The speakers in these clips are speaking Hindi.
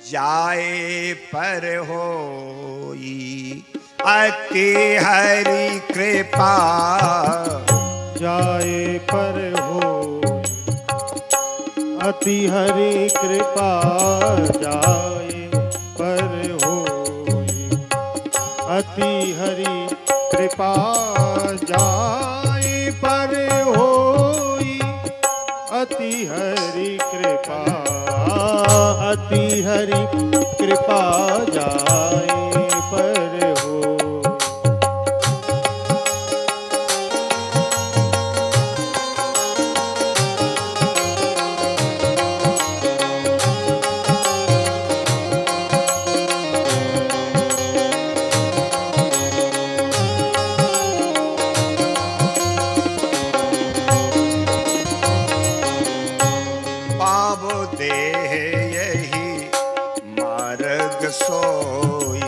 जाए पर होई अति हरि कृपा। जाए पर होई अति हरि कृपा। जाए पर होई अति हरि कृपा। जाए पर होई अति हरि कृपा। अति हरि कृपा जाए पर हो। पावो देह यही मार्ग सोई।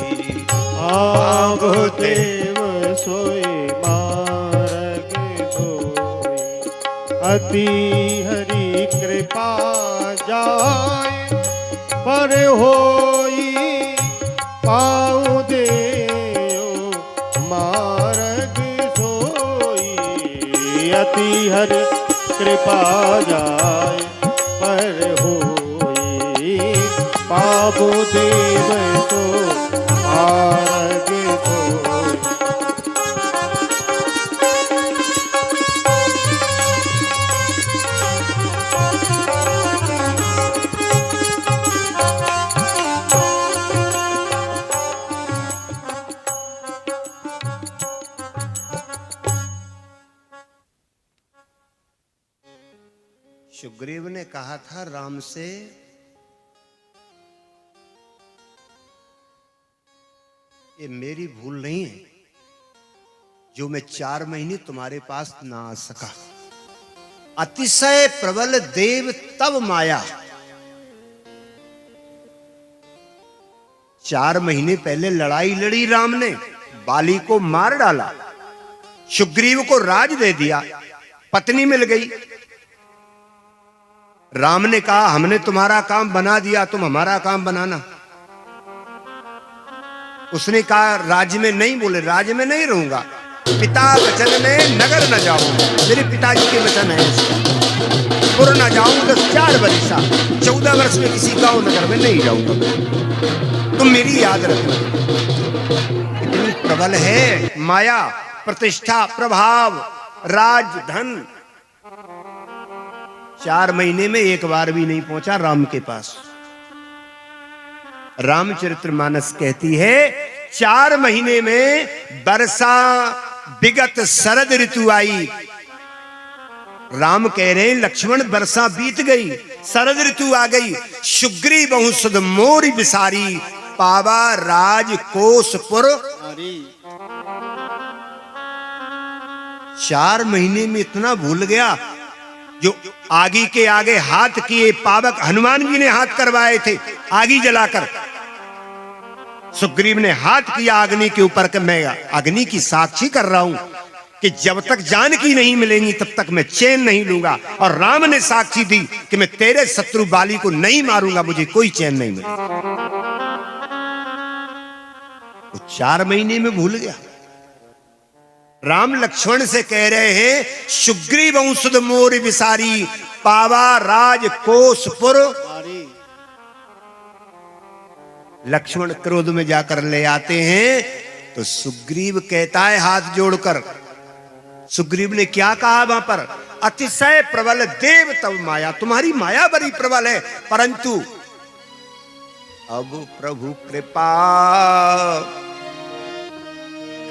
पावो देव सोई मार्ग सोई। अति हरि कृपा जाए पर होई। पाऊ देव मार्ग सोई। अति हरि कृपा जाए पर होई। पावो देव तो मार्ग सोई। सुग्रीव ने कहा था राम से, ये मेरी भूल नहीं है जो मैं 4 महीने तुम्हारे पास ना आ सका। अतिशय प्रबल देव तब माया। 4 महीने पहले लड़ाई लड़ी राम ने, बाली को मार डाला, सुग्रीव को राज दे दिया, पत्नी मिल गई। राम ने कहा हमने तुम्हारा काम बना दिया, तुम हमारा काम बनाना। उसने कहा राज्य में नहीं, बोले राज्य में नहीं रहूंगा, पिता वचन में नगर न जाऊंगा। मेरे पिताजी के वचन है पुर न जाऊंगा। 4 वर्ष 14 वर्ष में किसी गांव नगर में नहीं जाऊंगा। तुम मेरी याद रखना। इतनी प्रबल है माया, प्रतिष्ठा, प्रभाव, राज, धन। 4 महीने में एक बार भी नहीं पहुंचा राम के पास। रामचरितमानस कहती है 4 महीने में वर्षा विगत शरद ऋतु आई। राम कह रहे हैं लक्ष्मण वर्षा बीत गई, शरद ऋतु आ गई। सुग्रीव बहु सुध मोर बिसारी, पावा राज कोसपुर। 4 महीने में इतना भूल गया जो आगी के आगे हाथ किए पावक हनुमान जी ने हाथ करवाए थे आगी जलाकर। सुग्रीव ने हाथ किया अग्नि के ऊपर कि मैं अग्नि की साक्षी कर रहा हूं कि जब तक जानकी नहीं मिलेंगी तब तक मैं चैन नहीं लूंगा। और राम ने साक्षी दी कि मैं तेरे शत्रु बाली को नहीं मारूंगा, मुझे कोई चैन नहीं मिलेगा। वो 4 महीने में भूल गया। राम लक्ष्मण से कह रहे हैं सुग्रीव सुध मोर बिसारी, पावा राज कोसपुर। लक्ष्मण क्रोध में जाकर ले आते हैं तो सुग्रीव कहता है हाथ जोड़कर, सुग्रीव ने क्या कहा वहां पर, अतिशय प्रबल देव तब माया। तुम्हारी माया बड़ी प्रबल है, परंतु अब प्रभु कृपा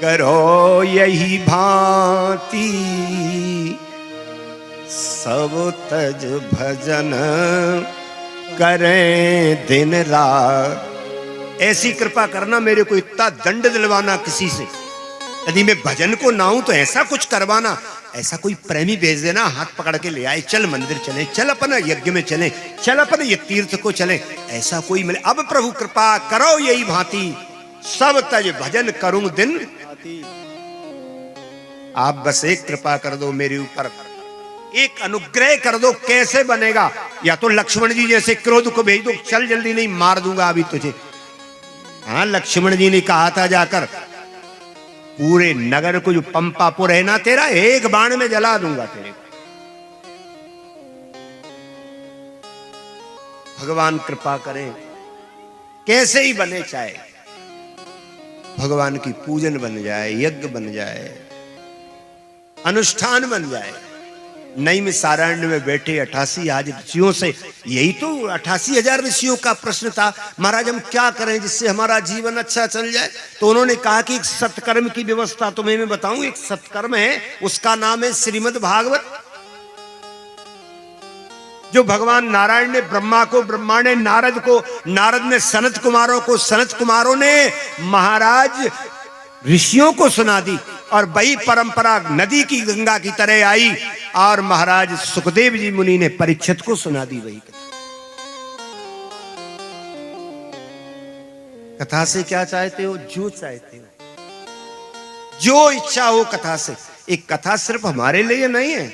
करो यही भांति, सब तज भजन करें दिन रात। ऐसी कृपा करना मेरे को इतना दंड दिलवाना किसी से, यदि मैं भजन को ना हूं तो ऐसा कुछ करवाना। ऐसा कोई प्रेमी भेज देना, हाथ पकड़ के ले आए, चल मंदिर चले, चल अपन यज्ञ में चले, चल अपन ये तीर्थ को चले, ऐसा कोई मिले। अब प्रभु कृपा करो यही भांति, सब तज भजन करूं दिन। आप बस एक कृपा कर दो मेरे ऊपर, एक अनुग्रह कर दो, कैसे बनेगा? या तो लक्ष्मण जी जैसे क्रोध को भेज दो, चल जल्दी, नहीं मार दूंगा अभी तुझे। हाँ, लक्ष्मण जी ने कहा था जाकर, पूरे नगर को जो पंपापुर है ना तेरा, एक बाण में जला दूंगा तेरे को। भगवान कृपा करें, कैसे ही बने, चाहे भगवान की पूजन बन जाए, यज्ञ बन जाए, अनुष्ठान बन जाए। नई में सारण्य में बैठे 88 आज ऋषियों से, यही तो 88,000 ऋषियों का प्रश्न था, महाराज हम क्या करें जिससे हमारा जीवन अच्छा चल जाए? तो उन्होंने कहा कि एक सत्कर्म की व्यवस्था तुम्हें मैं बताऊं। एक सत्कर्म है, उसका नाम है श्रीमद् भागवत। जो भगवान नारायण ने ब्रह्मा को, ब्रह्मा ने नारद को, नारद ने सनत कुमारों को, सनत कुमारों ने महाराज ऋषियों को सुना दी, और वही परंपरा नदी की गंगा की तरह आई, और महाराज सुखदेव जी मुनि ने परीक्षित को सुना दी वही कथा। कथा से क्या चाहते हो? जो चाहते हो, जो इच्छा हो कथा से। एक कथा सिर्फ हमारे लिए नहीं है,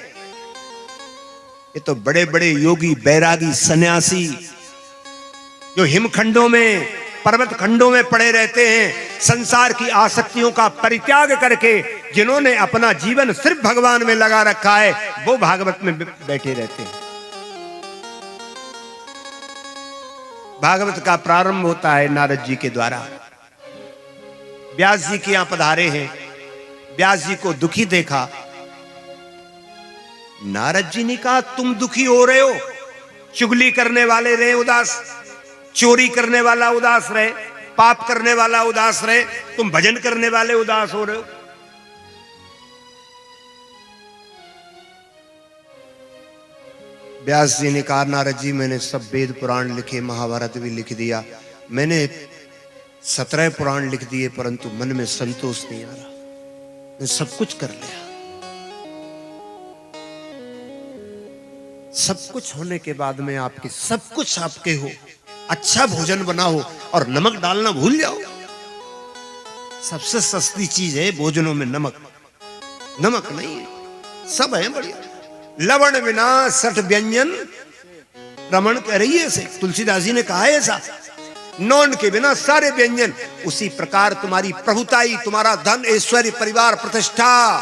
ये तो बड़े बड़े योगी, बैरागी, सन्यासी जो हिमखंडों में, पर्वत खंडों में पड़े रहते हैं, संसार की आसक्तियों का परित्याग करके जिन्होंने अपना जीवन सिर्फ भगवान में लगा रखा है, वो भागवत में बैठे रहते हैं। भागवत का प्रारंभ होता है नारद जी के द्वारा। व्यास जी के यहां पधारे हैं, व्यास जी को दुखी देखा। नारद जी ने कहा तुम दुखी हो रहे हो, चुगली करने वाले रहे उदास, चोरी करने वाला उदास रहे, पाप करने वाला उदास रहे, तुम भजन करने वाले उदास हो रहे हो। व्यास जी ने कहा नारद जी मैंने सब वेद पुराण लिखे, महाभारत भी लिख दिया, मैंने 17 पुराण लिख दिए, परंतु मन में संतोष नहीं आ रहा, मैं सब कुछ कर लिया। सब कुछ होने के बाद में आपके, सब कुछ आपके हो, अच्छा भोजन बनाओ और नमक डालना भूल जाओ। सबसे सस्ती चीज है भोजनों में नमक, नमक नहीं है, सब है बढ़िया। लवण बिना सठ व्यंजन रमण कह रही है ऐसे, तुलसीदास जी ने कहा है ऐसा, नौन के बिना सारे व्यंजन। उसी प्रकार तुम्हारी प्रभुताई, तुम्हारा धन, ऐश्वर्य, परिवार, प्रतिष्ठा,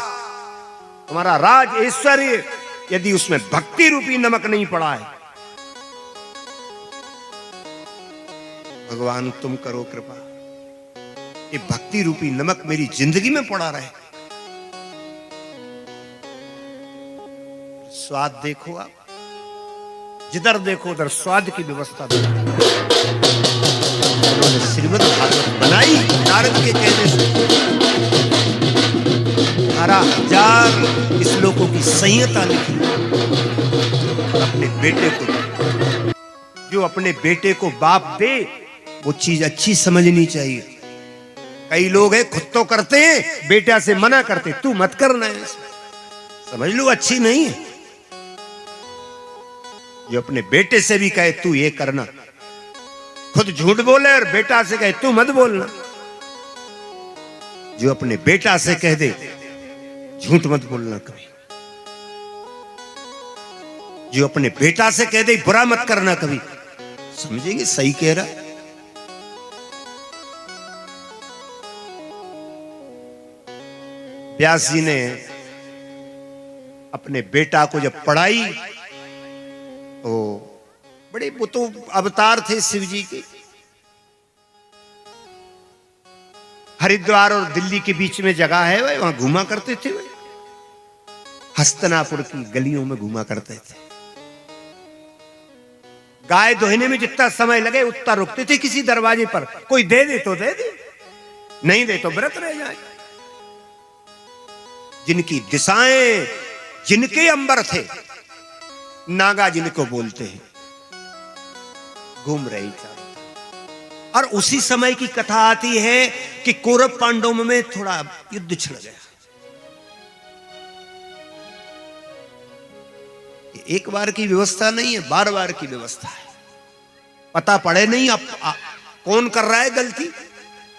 तुम्हारा राज, ऐश्वर्य, यदि उसमें भक्ति रूपी नमक नहीं पड़ा है, भगवान तुम करो कृपा, ये भक्ति रूपी नमक मेरी जिंदगी में पड़ा रहे। स्वाद देखो आप, जिधर देखो उधर स्वाद की व्यवस्था उन्होंने श्रीमद् भागवत बनाई नारद के कहने से। 18,000 श्लोकों की संहिता लिखी, अपने बेटे को, जो अपने बेटे को बाप दे वो चीज अच्छी समझनी चाहिए। कई लोग हैं खुद तो करते हैं, बेटा से मना करते, तू मत करना है, समझ लो अच्छी नहीं है। जो अपने बेटे से भी कहे तू ये करना, खुद झूठ बोले और बेटा से कहे तू मत बोलना, जो अपने बेटा से कह दे झूठ मत बोलना कभी, जो अपने बेटा से कह दे बुरा मत करना कभी, समझेंगे सही कह रहा है। व्यास जी ने अपने बेटा को जब पढ़ाई, तो बड़े, वो तो अवतार थे शिव जी के, हरिद्वार और दिल्ली के बीच में जगह है, वहां घूमा करते थे, वे हस्तिनापुर की गलियों में घूमा करते थे। गाय दोहने में जितना समय लगे उतना रुकते थे किसी दरवाजे पर, कोई दे दे तो दे दे, नहीं दे तो व्रत रह जाए। जिनकी दिशाएं, जिनके अंबर थे, नागा जिनको बोलते हैं, घूम रही चारों। और उसी समय की कथा आती है कि कौरव पांडवों में थोड़ा युद्ध छिड़ गया। एक बार की व्यवस्था नहीं है, बार बार की व्यवस्था है। पता पड़े नहीं अब कौन कर रहा है गलती,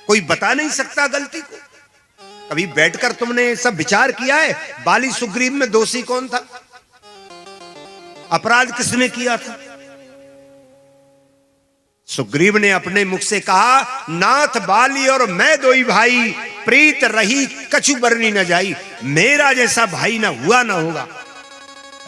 कोई बता नहीं सकता गलती को। कभी बैठकर तुमने सब विचार किया है बाली सुग्रीव में दोषी कौन था? अपराध किसने किया था? सुग्रीव ने अपने मुख से कहा, नाथ बाली और मैं दोई भाई, प्रीत रही कछु बरनी न जाई। मेरा जैसा भाई ना हुआ ना होगा।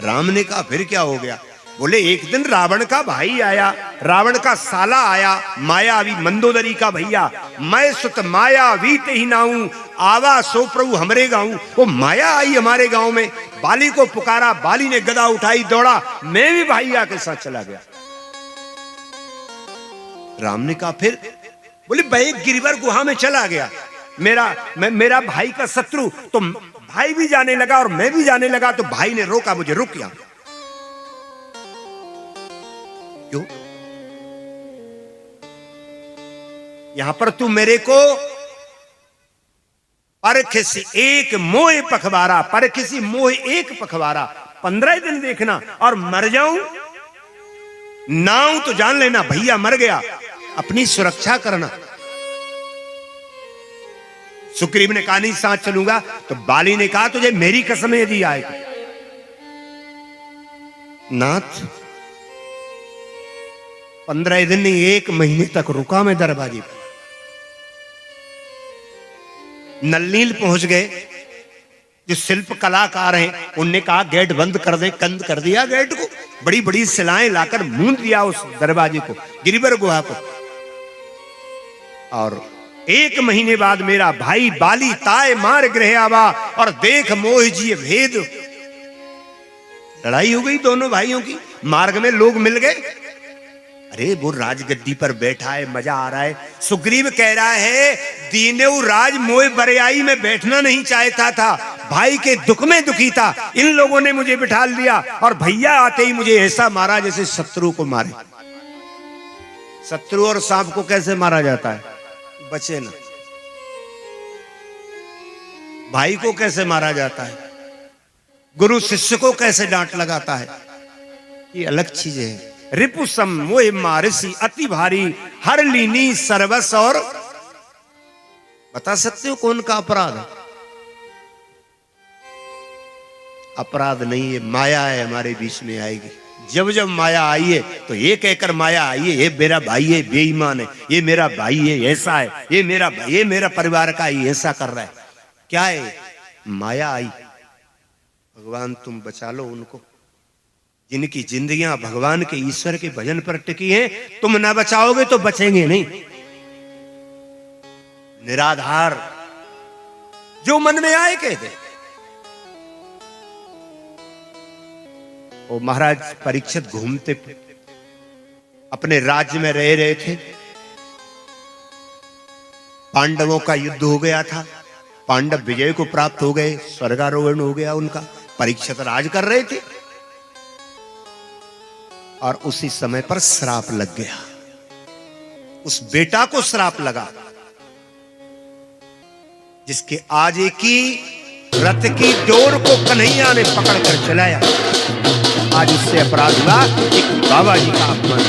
राम ने कहा, फिर क्या हो गया? बोले, एक दिन रावण का भाई आया, रावण का साला आया, मायावी मंदोदरी का भैया। मैं सुत माया वीत ही नाऊं, आवा सो प्रभु हमरे गाऊं। वो माया आई हमारे गांव में, बाली को पुकारा, बाली ने गदा उठाई, दौड़ा, मैं भी भैया के साथ चला गया। राम ने कहा, फिर? बोले, भाई गिरिवर गुहा में चला गया, मेरा भाई का शत्रु। तो भाई भी जाने लगा और मैं भी जाने लगा, तो भाई ने रोका मुझे, रुक यहां। क्यों? यहां पर तू मेरे को परख से एक मोह पखवारा, परख से मोह एक पखवारा, 15 दिन देखना और मर जाऊं नाऊं तो जान लेना भैया मर गया, अपनी सुरक्षा करना। सुग्रीव ने कहा, नहीं साथ चलूंगा। तो बाली ने कहा, तुझे मेरी कसम यदि आए नाथ, 15 दिन नहीं 1 महीने तक रुका मैं दरवाजे पर। नलनील पहुंच गए, जो शिल्प कलाकार हैं, उनने कहा गेट बंद कर दे, बंद कर दिया गेट को, बड़ी बड़ी सिलाएं लाकर मूंद दिया उस दरवाजे को, गिरिवर गुहा को। और 1 महीने बाद मेरा भाई बाली ताय मार गृह आवा, और देख मोह जी भेद। लड़ाई हो गई दोनों भाइयों की, मार्ग में लोग मिल गए। अरे वो राजगद्दी पर बैठा है, मजा आ रहा है। सुग्रीव कह रहा है, दीनेऊ राज मोह बरियाई में बैठना नहीं चाहता था, भाई के दुख में दुखी था, इन लोगों ने मुझे बिठा दिया, और भैया आते ही मुझे ऐसा मारा जैसे शत्रु को मारे। शत्रु और सांप को कैसे मारा जाता है? बचे ना। भाई को कैसे मारा जाता है? गुरु शिष्य को कैसे डांट लगाता है? ये अलग चीजें हैं। रिपु सम मोह मारसी अति भारी, हर लीनी सर्वस। और बता सकते हो कौन का अपराध है? अपराध नहीं है, माया है हमारे बीच में आएगी। जब जब माया आई है तो ये कहकर माया आई है, ये मेरा भाई है बेईमान है, ये मेरा भाई है ऐसा है, ये मेरा भाई, ये मेरा परिवार का ही ऐसा कर रहा है। क्या है? माया आई। भगवान तुम बचा लो उनको, जिनकी जिंदगियां भगवान के ईश्वर के भजन पर टिकी हैं। तुम ना बचाओगे तो बचेंगे नहीं। निराधार जो मन में आए कहते। वो महाराज परीक्षित घूमते अपने राज्य में रह रहे थे। पांडवों का युद्ध हो गया था, पांडव विजय को प्राप्त हो गए, स्वर्गारोहण हो गया उनका। परीक्षित राज कर रहे थे और उसी समय पर श्राप लग गया। उस बेटा को श्राप लगा जिसके आजे की रथ की डोर को कन्हैया ने पकड़कर चलाया। आज उससे अपराध हुआ, एक बाबा जी का अपमान।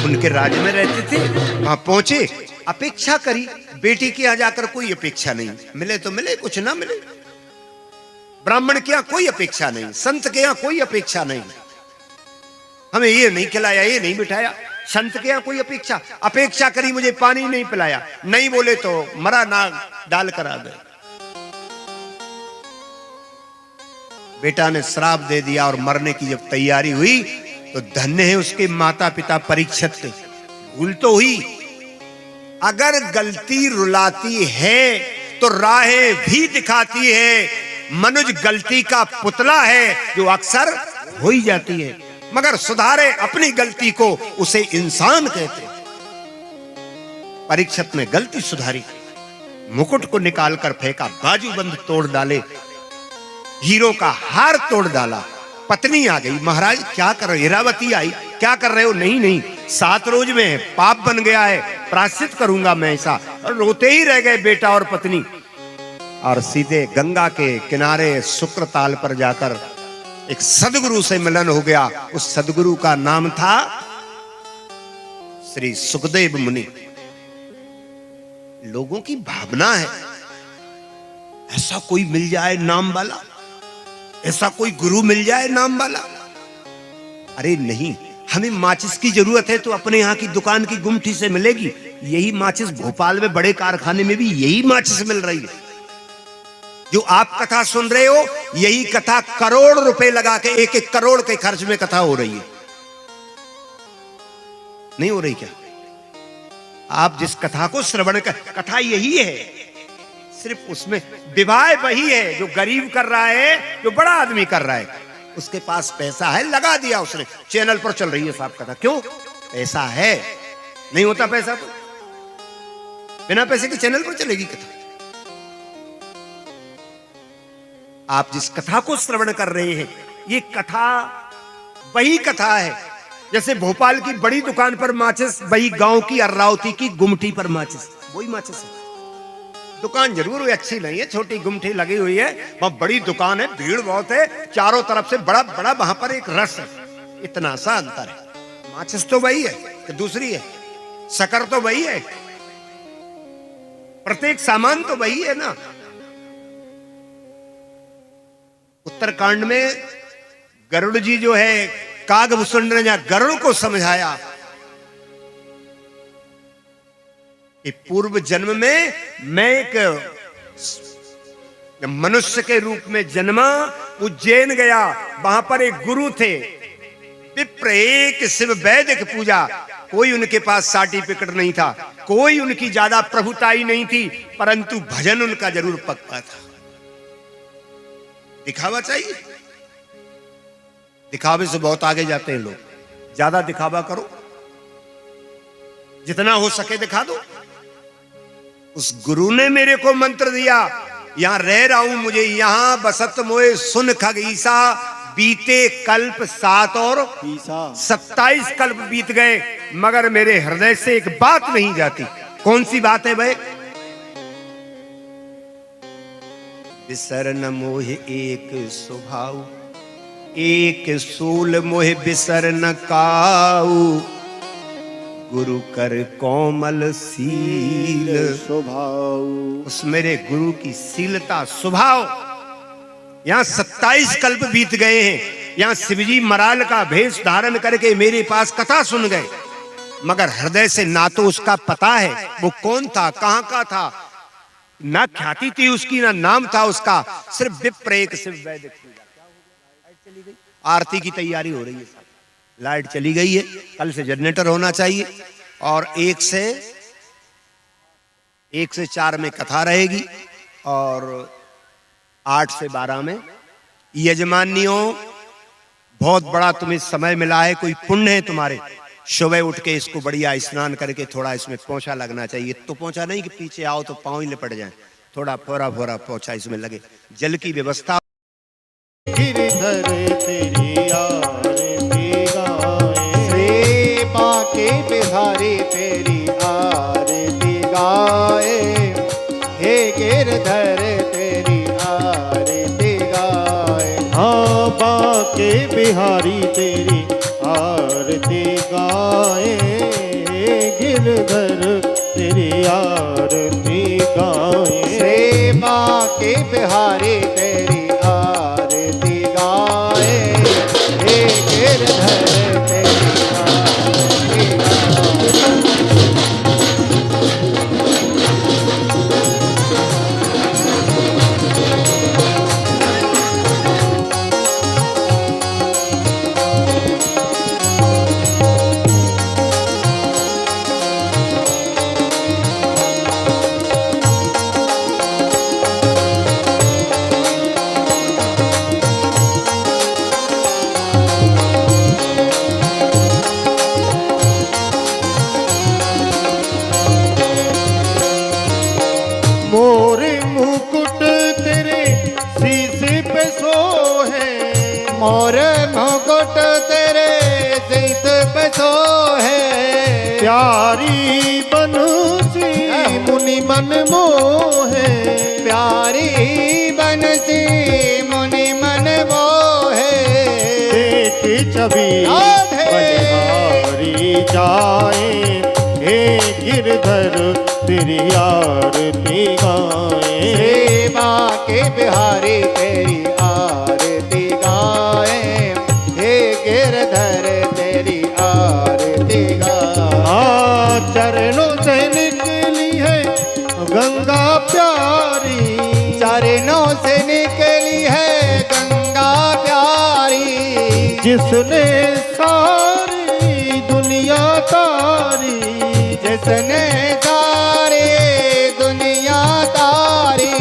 उनके राज्य में रहते थे, वहां पहुंचे, अपेक्षा करी। बेटी के यहाँ जाकर कोई अपेक्षा नहीं, मिले तो मिले, कुछ ना मिले। ब्राह्मण के यहाँ कोई अपेक्षा नहीं, संत के यहाँ कोई अपेक्षा नहीं, हमें ये नहीं खिलाया, ये नहीं बिठाया। संत के यहाँ कोई अपेक्षा करी, मुझे पानी नहीं पिलाया, नहीं बोले तो मरा नाग डाल कर आ गए। बेटा ने श्राप दे दिया और मरने की जब तैयारी हुई तो धन्य है उसके माता पिता परीक्षित के। भूल तो हुई, अगर गलती रुलाती है तो राहें भी दिखाती है। मनुज गलती का पुतला है जो अक्सर हो ही जाती है, मगर सुधारे अपनी गलती को उसे इंसान कहते। परीक्षित ने गलती सुधारी, मुकुट को निकालकर फेंका, बाजूबंद तोड़ डाले, हीरो का हार तोड़ डाला। पत्नी आ गई, महाराज क्या कर रहे हो? इरावती आई, क्या कर रहे हो? नहीं नहीं, 7 रोज में पाप बन गया है, प्रायश्चित करूंगा मैं ऐसा। और रोते ही रह गए बेटा और पत्नी, और सीधे गंगा के किनारे शुक्रताल पर जाकर एक सदगुरु से मिलन हो गया। उस सदगुरु का नाम था श्री सुखदेव मुनि। लोगों की भावना है, ऐसा कोई मिल जाए नाम वाला, ऐसा कोई गुरु मिल जाए नाम वाला। अरे नहीं, हमें माचिस की जरूरत है तो अपने यहाँ की दुकान की गुमठी से मिलेगी। यही माचिस भोपाल में बड़े कारखाने में भी यही माचिस मिल रही है। जो आप कथा सुन रहे हो, यही कथा करोड़ रुपए लगा के, 1-1 करोड़ के खर्च में कथा हो रही है। नहीं हो रही क्या? आप जिस कथा को श्रवण कर, कथा यही है, सिर्फ उसमें विवाह वही है जो गरीब कर रहा है, जो बड़ा आदमी कर रहा है। उसके पास पैसा है, लगा दिया उसने, चैनल पर चल रही है साहब कथा। क्यों? पैसा है। नहीं होता पैसा तो बिना पैसे के चैनल पर चलेगी कथा। आप जिस कथा को श्रवण कर रहे हैं, ये कथा वही कथा है। जैसे भोपाल की बड़ी दुकान पर माचिस, वही गांव की अर्रावती की गुमठी पर माचिस, वही माचिस है। दुकान जरूर हुई, अच्छी नहीं है, छोटी गुमठी लगी हुई है, वहां बड़ी दुकान है, भीड़ बहुत है, चारों तरफ से बड़ा बड़ा वहां पर एक रस है। इतना सा अंतर है। माचिस तो वही है कि दूसरी है, शक्कर तो वही है, प्रत्येक सामान तो वही है ना। उत्तरकांड में गरुड़ जी जो है, कागभूषण ने जहां गरुड़ को समझाया कि पूर्व जन्म में मैं एक मनुष्य के रूप में जन्मा, उज्जैन गया, वहां पर एक गुरु थे, विप्र एक शिव वैदिक पूजा। कोई उनके पास सर्टिफिकेट नहीं था, कोई उनकी ज्यादा प्रभुताई नहीं थी, परंतु भजन उनका जरूर पक्का था। दिखावा चाहिए, दिखावे से बहुत आगे जाते हैं लोग। ज्यादा दिखावा करो, जितना हो सके दिखा दो। उस गुरु ने मेरे को मंत्र दिया, यहां रह रहा हूं, मुझे यहां बसत मोए सुन खगीसा, बीते कल्प 7 और 27 कल्प बीत गए, मगर मेरे हृदय से एक बात नहीं जाती। कौन सी बात है भाई? बिसर न मोह एक स्वभाव, एक सूल मोह बिसर न काऊ, गुरु कर कोमल सील स्वभाव। उस मेरे गुरु की सीलता स्वभाव। यहां 27 कल्प बीत गए हैं, यहां शिवजी मराल का भेष धारण करके मेरे पास कथा सुन गए, मगर हृदय से ना तो उसका पता है वो कौन था, कहां का था, ना ख्याति थी उसकी, ना नाम था उसका, सिर्फ विप्र एक शिव वैदिक पूजा। आरती की तैयारी हो रही है, लाइट चली गई है, कल से जनरेटर होना चाहिए, और 1 से 4 में कथा रहेगी, और 8 से 12 में यजमानियों, बहुत बड़ा तुम्हें समय मिला है, कोई पुण्य है तुम्हारे, सुबह उठ के इसको बढ़िया स्नान करके थोड़ा इसमें पोंछा लगना चाहिए। तो पोंछा नहीं कि पीछे आओ तो पांव ही लिपट जाए, थोड़ा फोरा फोरा पोंछा इसमें लगे। जल की व्यवस्था। गिरधर तेरी आरती गाए, श्री बांके बिहारी तेरी आरती गाए, हे गिरधर तेरी आरती गाए। हाँ, बांके बिहारी तेरी आरती गाए, गिरधर तेरी आरती गाए, श्री बांके बिहारी तेरी आरती गाए, हे गिरधर तेरी आरती गाए। मोरे मुकुट तेरे शीश पे सोहे, मोरे मुकुट तेरे शीश पे सोहे, प्यारी बंसी मुनि मन मोहे, प्यारी बंसी मुनि मन मोहे, देख छवि बलिहारी जाए, हे गिरधर तेरी आरती गाए। सेवा के बिहारी तेरी आरती गाए, हे गिरधर तेरी आरती गाए। चरणों से निकली है गंगा प्यारी, चरणों से निकली है गंगा प्यारी, जिसने सारी दुनिया तारी, जिसने सारी दुनिया तारी।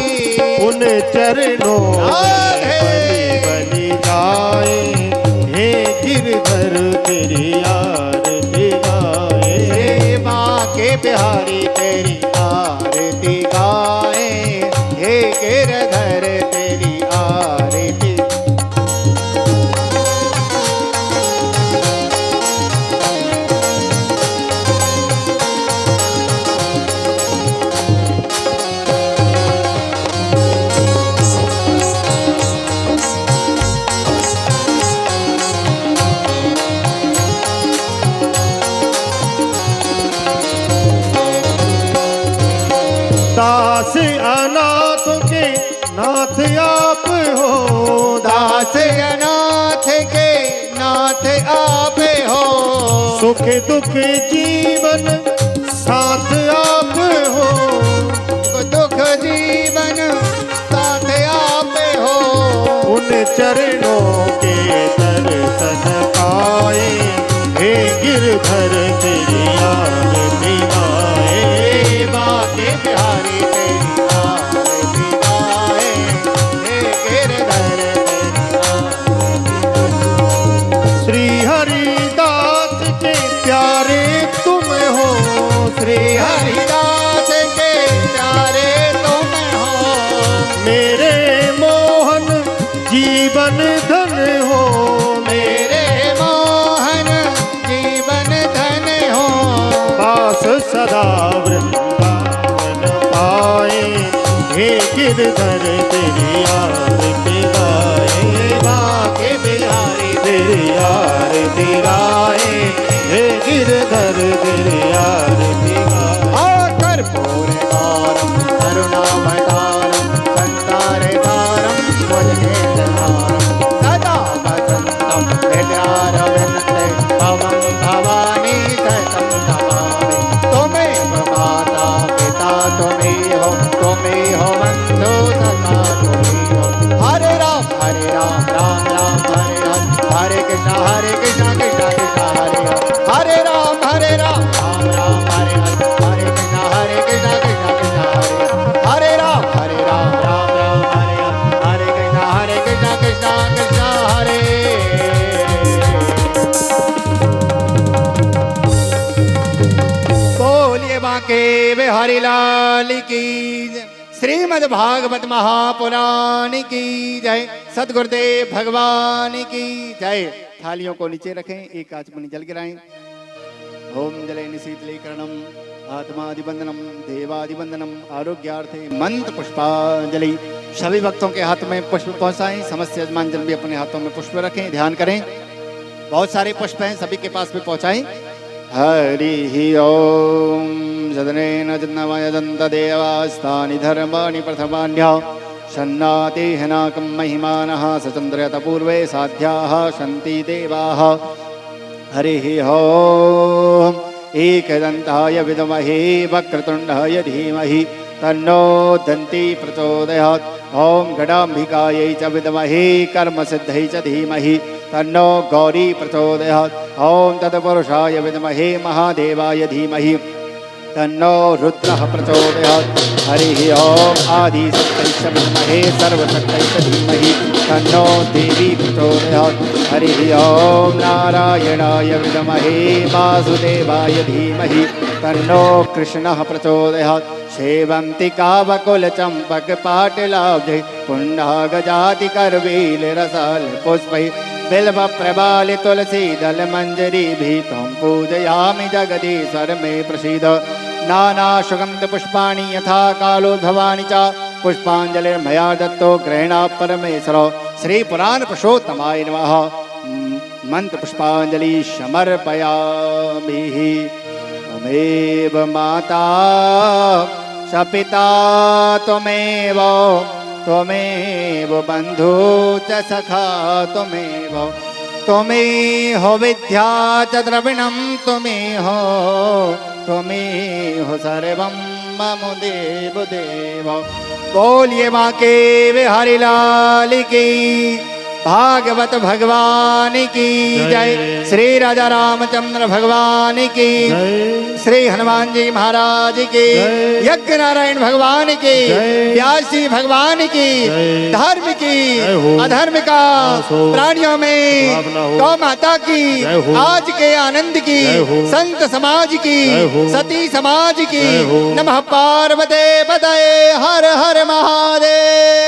उन चरणों में बलि बलि जाए, हे गिरधर तेरी आरती गाए। सेवा के बिहारी तेरी आरती गाए, हे गिरधर तेरी आरती। दास अनाथ के नाथ आप हो, दास अनाथ के नाथ आप हो, सुख दुख जीवन साथ आप हो, दुख जीवन साथ आप हो। उन चरणों के दर्शन पाए, हे गिरधर तेरी आरती गाए। सेवा के बिहारी तेरी आरती गाए, हे गिरधर तेरी आरती। श्री हरिदास के प्यारे तुम हो, श्री हरिदास के प्यारे तुम हो, मेरे मोहन जीवन धन हो, मेरे मोहन जीवन धन हो। पास सदा वृंदावन पाए, हे गिरधर तेरी आरती गाए। सेवा के बिहारी तेरी आरती गाए, हे गिरधर तेरी आरती गाए। कर्पूर तारम करुणावतारम संसारतारम भुजगेन्द्रहारम सदा वसंतम हृदयारविंदे भवं भवानी सततं नमामि। त्वमेव माता पिता त्वमेव बन्धु सखा त्वमेव। हरे राम राम राम हरे हरे कृष्ण कृष्ण कृष्ण हरे हरे राम राम हरे हरे कृष्ण कृष्ण कृष्ण हरे राम राम हरे कृष्ण कृष्ण हरे। बोलिए बांके बिहारी लाल की जय। श्रीमद् भागवत महापुराण की जय। सद्गुरुदेव भगवान की जय। थालियों को नीचे रखें, एक आचमनी जल गिराएं। ओम जले निशीतलीकरणम आत्मादिवंदनम देवादिवंदनम आरोग्यार्थे मंत्र पुष्पांजलि। सभी भक्तों के हाथ में पुष्प पहुंचाएं। समस्त यजमान जन भी अपने हाथों में पुष्प रखें, ध्यान करें। बहुत सारे पुष्प हैं, सभी के पास भी पहुंचाएं। हरि ओम सदनेन जन्मयदन्त देवास्तानि धर्माणि प्रथमान्या शन्नातिहनाकं महिमानः सचन्द्रयत पूर्वे साध्याः सन्ति देवाः। हरिः ओम एकदन्ताय विद्महे वक्रतुण्डाय धीमहि तन्नो दन्ती प्रचोदयात्। ओम गणाम्बिकायै च विद्महे कर्मसिद्ध्यै च धीमहि तन्नो गौरी प्रचोदयात्। ओम तत्पुरुषाय विद्महे महादेवाय धीमहि तन्नो रुद्रः प्रचोदयात्। हरिः ओम आदिशक्तैश्च विद्महे सर्वशक्तैश्च धीमहि तन्नो देवी प्रचोदयात्। हरिः ओम नारायणाय विद्महे वासुदेवाय धीमहि तन्नो कृष्णः प्रचोदयात्। सेवन्ति कावकुलचम्पक पाटलाब्धे पुण्डागजाति करवील रसाल पुष्पैः बिल्व प्रबाल तुलसी दल मंजरी भी त्वं पूजयामि जगदीश्वर मे प्रसीद। नाना सुगंध पुष्पाणि यथा कालोद्भवानि च पुष्पांजलिर्मया दत्तो ग्रहणा परमेश्वर। श्री पुराण पुरुषोत्तमाय नमः। मंत्र पुष्पांजलि समर्पयामि। त्वमेव माता स पिता त्वमेव त्वमेव बन्धु च सखा त्वमेव त्वमेहो विद्या च द्रविणं त्वमेहो त्वमेहो सर्वं मम देव देव। बोलिए माँ के बिहारी लाल की, भागवत भगवान की जय। श्री राजा रामचंद्र भगवान की, श्री हनुमान जी महाराज की, यज्ञ नारायण भगवान की, व्यास जी भगवान की, धर्म की अधर्म का प्राणियों में गौ माता की, आज के आनंद की, संत समाज की, सती समाज की। नमः पार्वते पतये हर हर महादेव।